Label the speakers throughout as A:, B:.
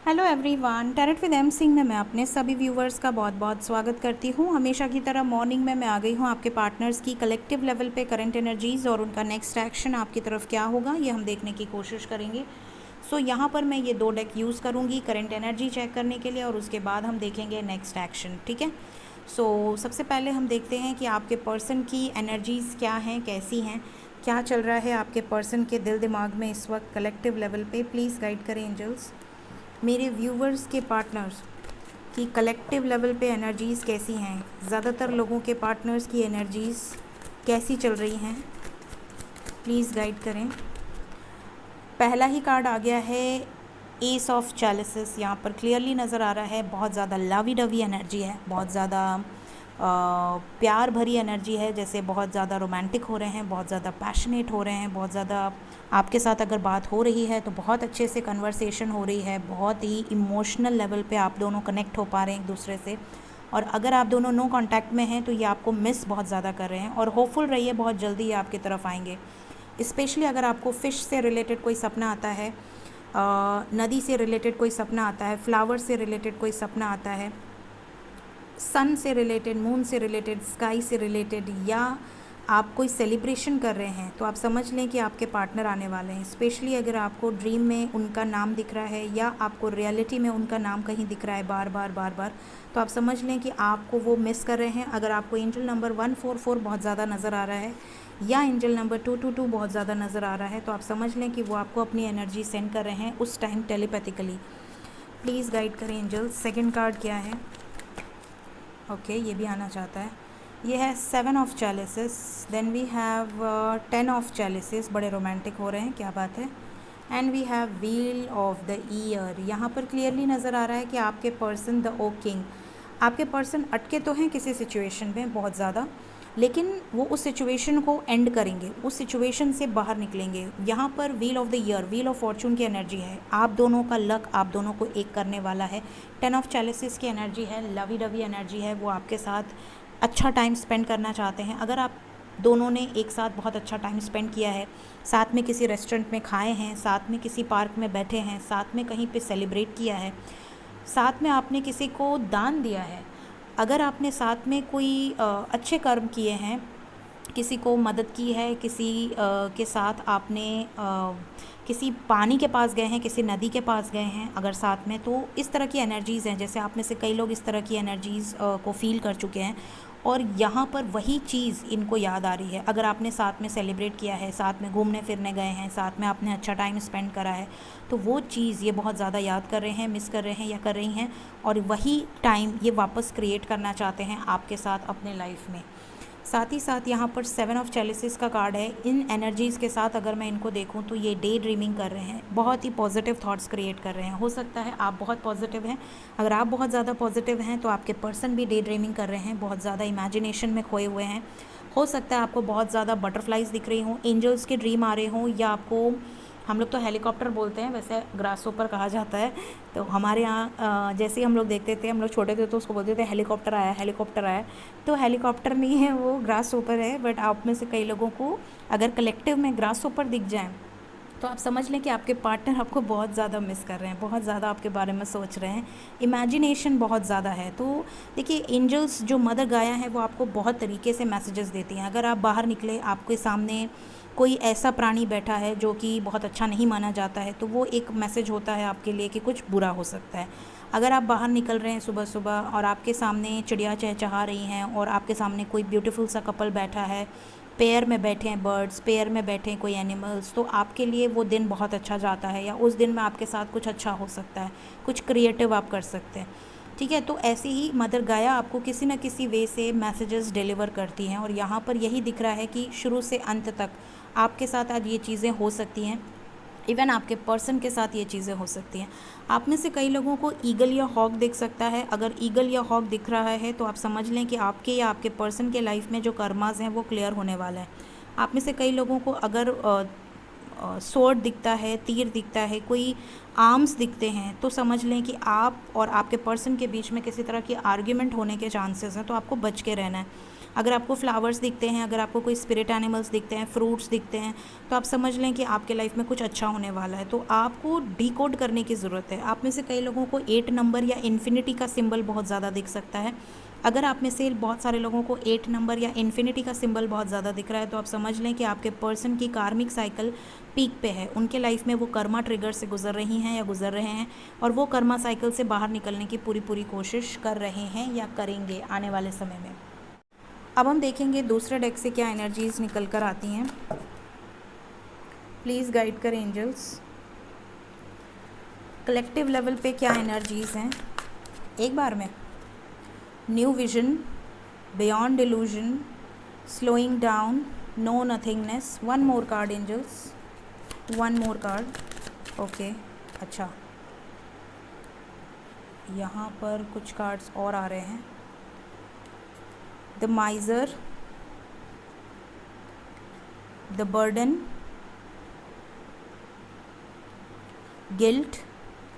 A: Hello everyone, tarot with M Singh में मैं अपने सभी व्यूवर्स का बहुत बहुत स्वागत करती हूँ। हमेशा की तरह मॉर्निंग में मैं आ गई हूँ आपके पार्टनर्स की कलेक्टिव लेवल पे करंट एनर्जीज़ और उनका नेक्स्ट एक्शन आपकी तरफ क्या होगा ये हम देखने की कोशिश करेंगे। यहाँ पर मैं ये 2 डेक यूज़ करूँगी करंट एनर्जी चेक करने के लिए और उसके बाद हम देखेंगे नेक्स्ट एक्शन। ठीक है। सबसे पहले हम देखते हैं कि आपके पर्सन की एनर्जीज़ क्या हैं, कैसी हैं, क्या चल रहा है आपके पर्सन के दिल दिमाग में इस वक्त कलेक्टिव लेवल पे। प्लीज़ गाइड करें एंजल्स। मेरे व्यूवर्स के पार्टनर्स की कलेक्टिव लेवल पे एनर्जीज़ कैसी हैं, ज़्यादातर लोगों के पार्टनर्स की एनर्जीज़ कैसी चल रही हैं, प्लीज़ गाइड करें। पहला ही कार्ड आ गया है एस ऑफ चैलिसेस। यहाँ पर क्लियरली नज़र आ रहा है बहुत ज़्यादा लवी डवी एनर्जी है, बहुत ज़्यादा प्यार भरी एनर्जी है, जैसे बहुत ज़्यादा रोमांटिक हो रहे हैं, बहुत ज़्यादा पैशनेट हो रहे हैं, बहुत ज़्यादा आपके साथ अगर बात हो रही है तो बहुत अच्छे से कन्वर्सेशन हो रही है, बहुत ही इमोशनल लेवल पे आप दोनों कनेक्ट हो पा रहे हैं एक दूसरे से। और अगर आप दोनों नो कांटेक्ट में हैं तो ये आपको मिस बहुत ज़्यादा कर रहे हैं और होपफुल रहिए, बहुत जल्दी ये आपकी तरफ आएंगे। स्पेशली अगर आपको फ़िश से रिलेटेड कोई सपना आता है, नदी से रिलेटेड कोई सपना आता है, फ्लावर से रिलेटेड कोई सपना आता है, सन से रिलेटेड, मून से रिलेटेड, स्काई से रिलेटेड, या आप कोई सेलिब्रेशन कर रहे हैं तो आप समझ लें कि आपके पार्टनर आने वाले हैं। स्पेशली अगर आपको ड्रीम में उनका नाम दिख रहा है या आपको रियलिटी में उनका नाम कहीं दिख रहा है बार बार बार बार, तो आप समझ लें कि आपको वो मिस कर रहे हैं। अगर आपको एंजल नंबर 144 बहुत ज़्यादा नज़र आ रहा है या एंजल नंबर 222 बहुत ज़्यादा नज़र आ रहा है तो आप समझ लें कि वो आपको अपनी एनर्जी सेंड कर रहे हैं उस टाइम टेलीपैथिकली। प्लीज़ गाइड करें एंजल। सेकेंड कार्ड क्या है? ओके, ये भी आना चाहता है। ये है 7 of chalices, then we have 10 of chalices, बड़े रोमांटिक हो रहे हैं, क्या बात है। And we have wheel of the year. यहाँ पर क्लियरली नज़र आ रहा है कि आपके पर्सन द ओ किंग, आपके पर्सन अटके तो हैं किसी सिचुएशन में बहुत ज़्यादा, लेकिन वो उस सिचुएशन को एंड करेंगे, उस सिचुएशन से बाहर निकलेंगे। यहाँ पर wheel of the year, wheel of Fortune की एनर्जी है, आप दोनों का लक आप दोनों को एक करने वाला है। 10 ऑफ चैलिसेस की एनर्जी है, लवी डवी एनर्जी है, वो आपके साथ अच्छा टाइम स्पेंड करना चाहते हैं। अगर आप दोनों ने एक साथ बहुत अच्छा टाइम स्पेंड किया है, साथ में किसी रेस्टोरेंट में खाए हैं, साथ में किसी पार्क में बैठे हैं, साथ में कहीं पे सेलिब्रेट किया है, साथ में आपने किसी को दान दिया है, अगर आपने साथ में कोई अच्छे कर्म किए हैं, किसी को मदद की है, किसी के साथ आपने किसी पानी के पास गए हैं, किसी नदी के पास गए हैं अगर साथ में, तो इस तरह की एनर्जीज़ हैं। जैसे आप में से कई लोग इस तरह की एनर्जीज़ को फील कर चुके हैं और यहाँ पर वही चीज़ इनको याद आ रही है। अगर आपने साथ में सेलिब्रेट किया है, साथ में घूमने फिरने गए हैं, साथ में आपने अच्छा टाइम स्पेंड करा है, तो वो चीज़ ये बहुत ज़्यादा याद कर रहे हैं, मिस कर रहे हैं या कर रही हैं, और वही टाइम ये वापस क्रिएट करना चाहते हैं आपके साथ अपने लाइफ में। साथ ही साथ यहाँ पर 7 ऑफ चैलिसेस का कार्ड है। इन एनर्जीज़ के साथ अगर मैं इनको देखूँ तो ये डे ड्रीमिंग कर रहे हैं, बहुत ही पॉजिटिव थॉट्स क्रिएट कर रहे हैं। हो सकता है आप बहुत पॉजिटिव हैं, अगर आप बहुत ज़्यादा पॉजिटिव हैं तो आपके पर्सन भी डे ड्रीमिंग कर रहे हैं, बहुत ज़्यादा इमेजिनेशन में खोए हुए हैं। हो सकता है आपको बहुत ज़्यादा बटरफ्लाइज दिख रही हों, एंजल्स के ड्रीम आ रहे हों, या आपको, हम लोग तो हेलीकॉप्टर बोलते हैं, वैसे ग्रास ऊपर कहा जाता है, तो हमारे यहाँ जैसे ही हम लोग देखते थे, हम लोग छोटे थे तो उसको बोलते थे हेलीकॉप्टर आया, हेलीकॉप्टर आया। तो हेलीकॉप्टर नहीं है, वो ग्रास ऊपर है। बट आप में से कई लोगों को अगर कलेक्टिव में ग्रास ऊपर दिख जाए तो आप समझ लें कि आपके पार्टनर आपको बहुत ज़्यादा मिस कर रहे हैं, बहुत ज़्यादा आपके बारे में सोच रहे हैं, इमेजिनेशन बहुत ज़्यादा है। तो देखिए, एंजल्स जो मदर गाया है वो आपको बहुत तरीके से मैसेजेस देती हैं। अगर आप बाहर निकले, आपके सामने कोई ऐसा प्राणी बैठा है जो कि बहुत अच्छा नहीं माना जाता है, तो वो एक मैसेज होता है आपके लिए कि कुछ बुरा हो सकता है। अगर आप बाहर निकल रहे हैं सुबह सुबह और आपके सामने चिड़िया चहचहा रही हैं और आपके सामने कोई ब्यूटीफुल सा कपल बैठा है, पेयर में बैठे हैं बर्ड्स, पेयर में बैठे हैं कोई एनिमल्स, तो आपके लिए वो दिन बहुत अच्छा जाता है, या उस दिन में आपके साथ कुछ अच्छा हो सकता है, कुछ क्रिएटिव आप कर सकते हैं। ठीक है, तो ऐसे ही मदर गाया आपको किसी न किसी वे से मैसेजेस डिलीवर करती हैं, और यहाँ पर यही दिख रहा है कि शुरू से अंत तक आपके साथ आज ये चीज़ें हो सकती हैं, इवन आपके पर्सन के साथ ये चीज़ें हो सकती हैं। आप में से कई लोगों को ईगल या हॉक दिख सकता है। अगर ईगल या हॉक दिख रहा है तो आप समझ लें कि आपके या आपके पर्सन के लाइफ में जो कर्मास हैं वो क्लियर होने वाला है। आप में से कई लोगों को अगर स्वॉर्ड दिखता है, तीर दिखता है, कोई आर्म्स दिखते हैं, तो समझ लें कि आप और आपके पर्सन के बीच में किसी तरह की आर्ग्यूमेंट होने के चांसेस हैं, तो आपको बच के रहना है। अगर आपको फ्लावर्स दिखते हैं, अगर आपको कोई स्पिरिट एनिमल्स दिखते हैं, फ्रूट्स दिखते हैं, तो आप समझ लें कि आपके लाइफ में कुछ अच्छा होने वाला है। तो आपको डिकोड करने की ज़रूरत है। आप में से कई लोगों को 8 नंबर या इन्फिनिटी का सिंबल बहुत ज़्यादा दिख सकता है। अगर आप में से बहुत सारे लोगों को 8 नंबर या इन्फिनिटी का सिंबल बहुत ज़्यादा दिख रहा है, तो आप समझ लें कि आपके पर्सन की कार्मिक साइकिल पीक पे है। उनके लाइफ में वो कर्मा ट्रिगर से गुजर रही हैं या गुजर रहे हैं, और वो कर्मा साइकिल से बाहर निकलने की पूरी कोशिश कर रहे हैं या करेंगे आने वाले समय में। अब हम देखेंगे दूसरे डेक से क्या एनर्जीज़ निकल कर आती हैं। प्लीज़ गाइड करें एंजल्स, कलेक्टिव लेवल पे क्या एनर्जीज़ हैं एक बार में। New vision, beyond delusion, slowing down, no nothingness. One more card angels, one more card. Okay, अच्छा, यहाँ पर कुछ कार्ड्स और आ रहे हैं। The miser, the burden, guilt,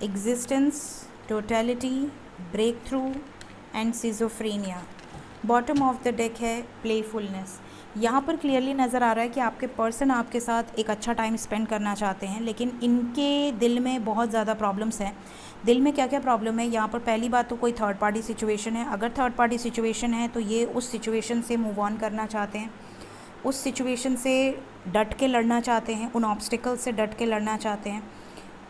A: existence, totality, breakthrough and schizophrenia. Bottom of the deck है playfulness. यहाँ पर क्लियरली नज़र आ रहा है कि आपके पर्सन आपके साथ एक अच्छा टाइम स्पेंड करना चाहते हैं, लेकिन इनके दिल में बहुत ज़्यादा प्रॉब्लम्स हैं। दिल में क्या क्या प्रॉब्लम है, यहाँ पर पहली बात तो कोई थर्ड पार्टी सिचुएशन है। अगर थर्ड पार्टी सिचुएशन है तो ये उस सिचुएशन से मूव ऑन करना चाहते हैं, उस सिचुएशन से डट के लड़ना चाहते हैं, उन ऑब्स्टिकल से डट के लड़ना चाहते हैं,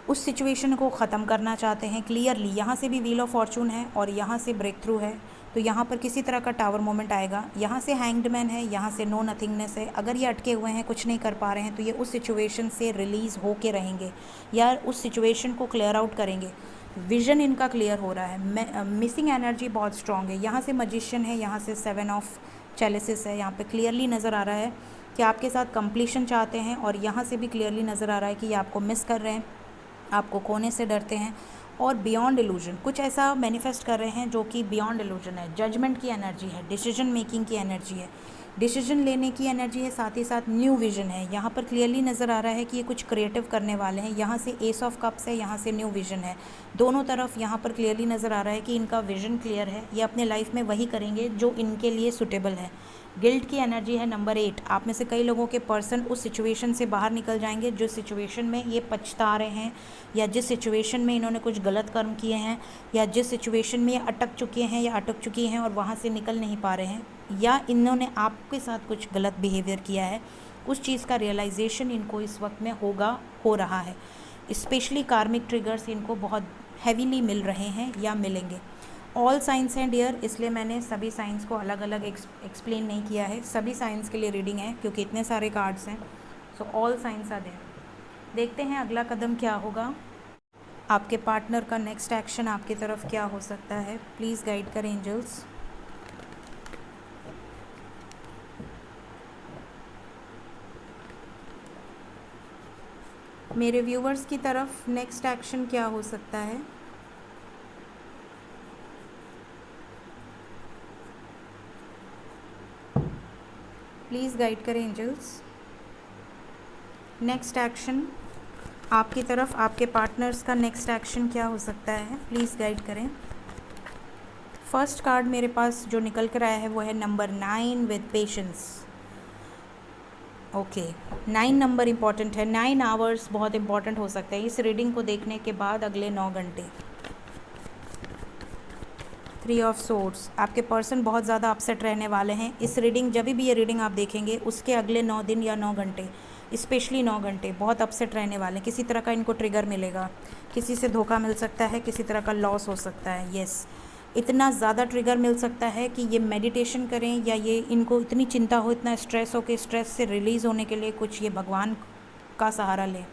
A: उस सिचुएशन को ख़त्म करना चाहते हैं। क्लियरली यहाँ से भी व्हील ऑफ फॉर्चून है और यहाँ से ब्रेक थ्रू है, तो यहाँ पर किसी तरह का टावर मोमेंट आएगा। यहाँ से हैंग्ड मैन है, यहाँ से नो नथिंगनेस है। अगर ये अटके हुए हैं, कुछ नहीं कर पा रहे हैं, तो ये उस सिचुएशन से रिलीज़ हो के रहेंगे या उस सिचुएशन को क्लियर आउट करेंगे। विज़न इनका क्लियर हो रहा है। मिसिंग एनर्जी बहुत स्ट्रॉन्ग है। यहाँ से मजिशियन है, यहाँ से 7 ऑफ चैलिसेस है। यहाँ पे क्लियरली नज़र आ रहा है कि आपके साथ कंप्लीशन चाहते हैं, और यहाँ से भी क्लियरली नज़र आ रहा है कि ये आपको मिस कर रहे हैं, आपको खोने से डरते हैं। और बियॉन्ड इल्यूजन, कुछ ऐसा मैनिफेस्ट कर रहे हैं जो कि बियॉन्ड इल्यूजन है। जजमेंट की एनर्जी है, डिसीजन मेकिंग की एनर्जी है, डिसीजन लेने की एनर्जी है, साथ ही साथ न्यू विजन है। यहाँ पर क्लियरली नज़र आ रहा है कि ये कुछ क्रिएटिव करने वाले हैं। यहाँ से एस ऑफ कप्स है, यहाँ से न्यू विजन है। दोनों तरफ यहाँ पर क्लियरली नज़र आ रहा है कि इनका विजन क्लियर है। ये अपने लाइफ में वही करेंगे जो इनके लिए सुटेबल है। गिल्ट की एनर्जी है नंबर 8। आप में से कई लोगों के पर्सन उस सिचुएशन से बाहर निकल जाएंगे जो सिचुएशन में ये पछता रहे हैं, या जिस सिचुएशन में इन्होंने कुछ गलत कर्म किए हैं, या जिस सिचुएशन में ये अटक चुके हैं या अटक चुकी हैं और वहाँ से निकल नहीं पा रहे हैं, या इन्होंने आपके साथ कुछ गलत बिहेवियर किया है। उस चीज़ का रियलाइजेशन इनको इस वक्त में हो रहा है। स्पेशली कार्मिक ट्रिगर्स इनको बहुत हैवीली मिल रहे हैं या मिलेंगे। ऑल साइंस हैं डियर, इसलिए मैंने सभी साइंस को अलग अलग एक्सप्लेन नहीं किया है। सभी साइंस के लिए रीडिंग है क्योंकि इतने सारे कार्ड्स हैं। So all signs are there. देखते हैं अगला कदम क्या होगा, आपके पार्टनर का नेक्स्ट एक्शन आपकी तरफ क्या हो सकता है। प्लीज़ गाइड करें एंजल्स। मेरे व्यूवर्स की तरफ नेक्स्ट एक्शन क्या हो सकता है। प्लीज़ गाइड करें एंजल्स। नेक्स्ट एक्शन आपकी तरफ, आपके पार्टनर्स का नेक्स्ट एक्शन क्या हो सकता है, प्लीज़ गाइड करें। फर्स्ट कार्ड मेरे पास जो निकल कर आया है वो है number 9 with patience. Okay, 9 number important है। 9 आवर्स बहुत इम्पॉर्टेंट हो सकते हैं इस रीडिंग को देखने के बाद अगले 9 घंटे। 3 ऑफ सोर्ड्स, आपके पर्सन बहुत ज़्यादा अपसेट रहने वाले हैं इस रीडिंग, जब भी ये रीडिंग आप देखेंगे उसके अगले 9 दिन या 9 घंटे, स्पेशली 9 घंटे बहुत अपसेट रहने वाले हैं। किसी तरह का इनको ट्रिगर मिलेगा, किसी से धोखा मिल सकता है, किसी तरह का लॉस हो सकता है। येस, इतना ज़्यादा ट्रिगर मिल सकता है कि ये मेडिटेशन करें, या ये इनको इतनी चिंता हो, इतना स्ट्रेस हो कि स्ट्रेस से रिलीज़ होने के लिए कुछ ये भगवान का सहारा लें,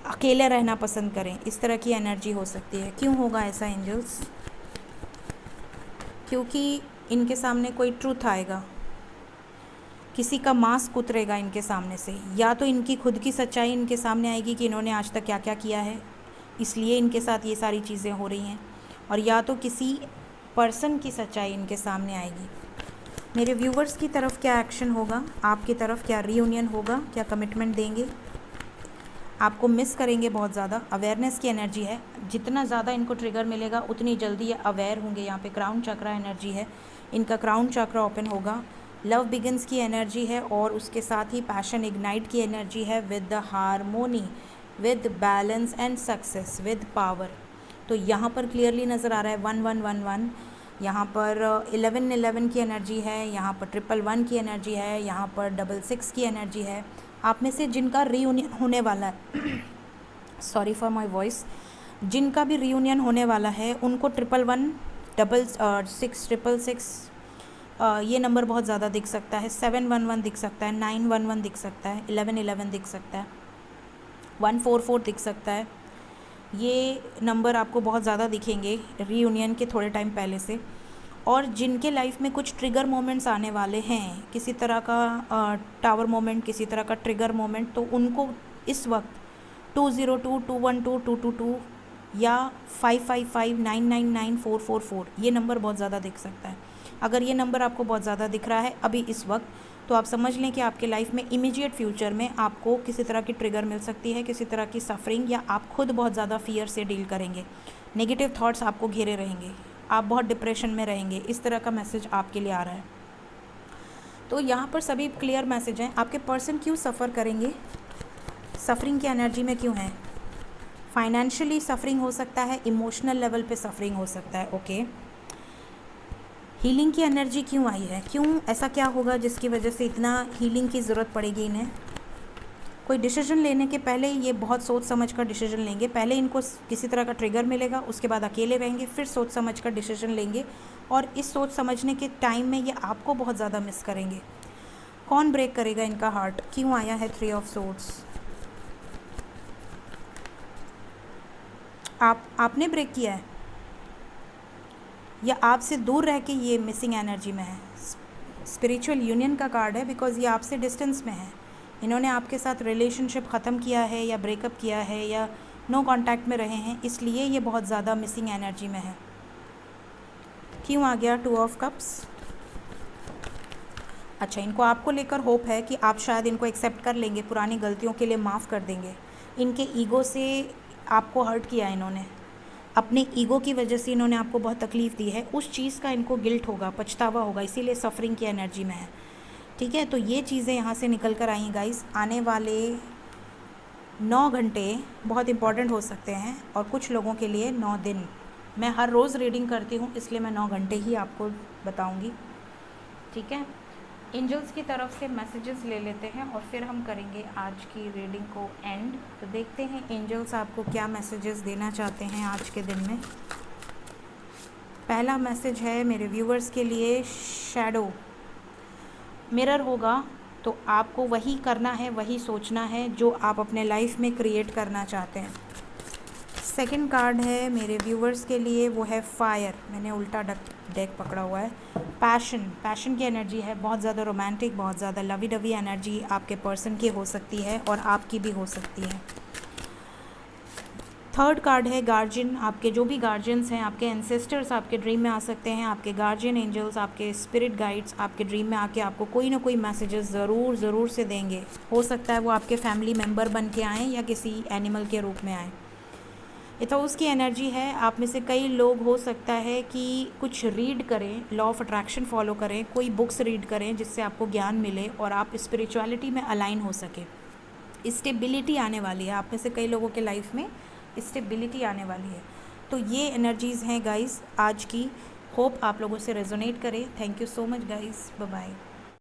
A: अकेले रहना पसंद करें। इस तरह की एनर्जी हो सकती है। क्यों होगा ऐसा एंजल्स? क्योंकि इनके सामने कोई ट्रूथ आएगा, किसी का मास्क उतरेगा इनके सामने से। या तो इनकी खुद की सच्चाई इनके सामने आएगी कि इन्होंने आज तक क्या क्या किया है, इसलिए इनके साथ ये सारी चीज़ें हो रही हैं, और या तो किसी पर्सन की सच्चाई इनके सामने आएगी। मेरे व्यूवर्स की तरफ क्या एक्शन होगा, आपकी तरफ क्या रीयूनियन होगा, क्या कमिटमेंट देंगे? आपको मिस करेंगे बहुत ज़्यादा। अवेयरनेस की एनर्जी है, जितना ज़्यादा इनको ट्रिगर मिलेगा उतनी जल्दी ये अवेयर होंगे। यहाँ पे क्राउन चक्रा एनर्जी है, इनका क्राउन चक्र ओपन होगा। लव बिगिंस की एनर्जी है और उसके साथ ही पैशन इग्नाइट की एनर्जी है with the harmony, with balance and success, with power. तो यहाँ पर क्लियरली नज़र आ रहा है 1111, यहाँ पर 1111 की एनर्जी है, यहाँ पर 111 की एनर्जी है, यहाँ पर 66 की एनर्जी है। आप में से जिनका रीयूनियन होने वाला है सॉरी फॉर माय वॉइस, जिनका भी रीयूनियन होने वाला है उनको 111, 666, 666 ये नंबर बहुत ज़्यादा दिख सकता है। 711 दिख सकता है, 911 दिख सकता है, 1111 दिख सकता है, 144 दिख सकता है। ये नंबर आपको बहुत ज़्यादा दिखेंगे रीयूनियन के थोड़े टाइम पहले से। और जिनके लाइफ में कुछ ट्रिगर मोमेंट्स आने वाले हैं, किसी तरह का टावर मोमेंट, किसी तरह का ट्रिगर मोमेंट, तो उनको इस वक्त 202, 212, 222 या 555, 999, 444 ये नंबर बहुत ज़्यादा दिख सकता है। अगर ये नंबर आपको बहुत ज़्यादा दिख रहा है अभी इस वक्त, तो आप समझ लें कि आपके लाइफ में इमीडिएट फ्यूचर में आपको किसी तरह की ट्रिगर मिल सकती है, किसी तरह की सफरिंग, या आप खुद बहुत ज़्यादा फियर से डील करेंगे, नेगेटिव थॉट्स आपको घेरे रहेंगे, आप बहुत डिप्रेशन में रहेंगे। इस तरह का मैसेज आपके लिए आ रहा है। तो यहाँ पर सभी क्लियर मैसेज हैं। आपके पर्सन क्यों सफ़र करेंगे, सफरिंग की एनर्जी में क्यों है? फाइनेंशियली सफरिंग हो सकता है, इमोशनल लेवल पे सफरिंग हो सकता है। ओके, हीलिंग की एनर्जी क्यों आई है, क्यों ऐसा क्या होगा जिसकी वजह से इतना हीलिंग की ज़रूरत पड़ेगी इन्हें? कोई डिसीजन लेने के पहले ये बहुत सोच समझ कर डिसीजन लेंगे। पहले इनको किसी तरह का ट्रिगर मिलेगा, उसके बाद अकेले रहेंगे, फिर सोच समझ कर डिसीजन लेंगे, और इस सोच समझने के टाइम में ये आपको बहुत ज़्यादा मिस करेंगे। कौन ब्रेक करेगा इनका हार्ट? क्यों आया है 3 ऑफ सोर्ड्स? आपने ब्रेक किया है या आपसे दूर रह के ये मिसिंग एनर्जी में है? स्पिरिचुअल यूनियन का कार्ड है, बिकॉज ये आपसे डिस्टेंस में है। इन्होंने आपके साथ रिलेशनशिप ख़त्म किया है या ब्रेकअप किया है या नो कांटेक्ट में रहे हैं, इसलिए ये बहुत ज़्यादा मिसिंग एनर्जी में है। क्यों आ गया 2 ऑफ कप्स? अच्छा, इनको आपको लेकर होप है कि आप शायद इनको एक्सेप्ट कर लेंगे, पुरानी गलतियों के लिए माफ़ कर देंगे। इनके ईगो से आपको हर्ट किया इन्होंने, अपने ईगो की वजह से इन्होंने आपको बहुत तकलीफ़ दी है, उस चीज़ का इनको गिल्ट होगा, पछतावा होगा, इसीलिए सफरिंग की एनर्जी में है। ठीक है, तो ये चीज़ें यहाँ से निकल कर आई गाइस। आने वाले 9 घंटे बहुत इंपॉर्टेंट हो सकते हैं, और कुछ लोगों के लिए 9 दिन। मैं हर रोज़ रीडिंग करती हूँ, इसलिए मैं 9 घंटे ही आपको बताऊँगी। ठीक है, एंजल्स की तरफ से मैसेजेस ले लेते हैं और फिर हम करेंगे आज की रीडिंग को एंड। तो देखते हैं एंजल्स आपको क्या मैसेजेस देना चाहते हैं आज के दिन में। पहला मैसेज है मेरे व्यूवर्स के लिए, शैडो मिरर होगा तो आपको वही करना है, वही सोचना है जो आप अपने लाइफ में क्रिएट करना चाहते हैं। सेकंड कार्ड है मेरे व्यूवर्स के लिए, वो है फायर। मैंने उल्टा डेक पकड़ा हुआ है। पैशन की एनर्जी है, बहुत ज़्यादा रोमांटिक, बहुत ज़्यादा लवी डवी एनर्जी आपके पर्सन की हो सकती है और आपकी भी हो सकती है। थर्ड कार्ड है गार्जियन। आपके जो भी गार्जियंस हैं, आपके एंसेस्टर्स आपके ड्रीम में आ सकते हैं, आपके गार्जियन एंजल्स, आपके स्पिरिट गाइड्स आपके ड्रीम में आके आपको कोई ना कोई मैसेजेस ज़रूर से देंगे। हो सकता है वो आपके फैमिली मेम्बर बन के आएँ या किसी एनिमल के रूप में आएँ। इथोस की एनर्जी है। आप में से कई लोग हो सकता है कि कुछ रीड करें, लॉ ऑफ अट्रैक्शन फॉलो करें, कोई बुक्स रीड करें जिससे आपको ज्ञान मिले और आप स्पिरिचुअलिटी में अलाइन हो सके। स्टेबिलिटी आने वाली है, आप में से कई लोगों के लाइफ में स्टेबिलिटी आने वाली है। तो ये एनर्जीज़ हैं गाइस आज की। होप आप लोगों से रेजोनेट करे। Thank you so much guys, bye bye.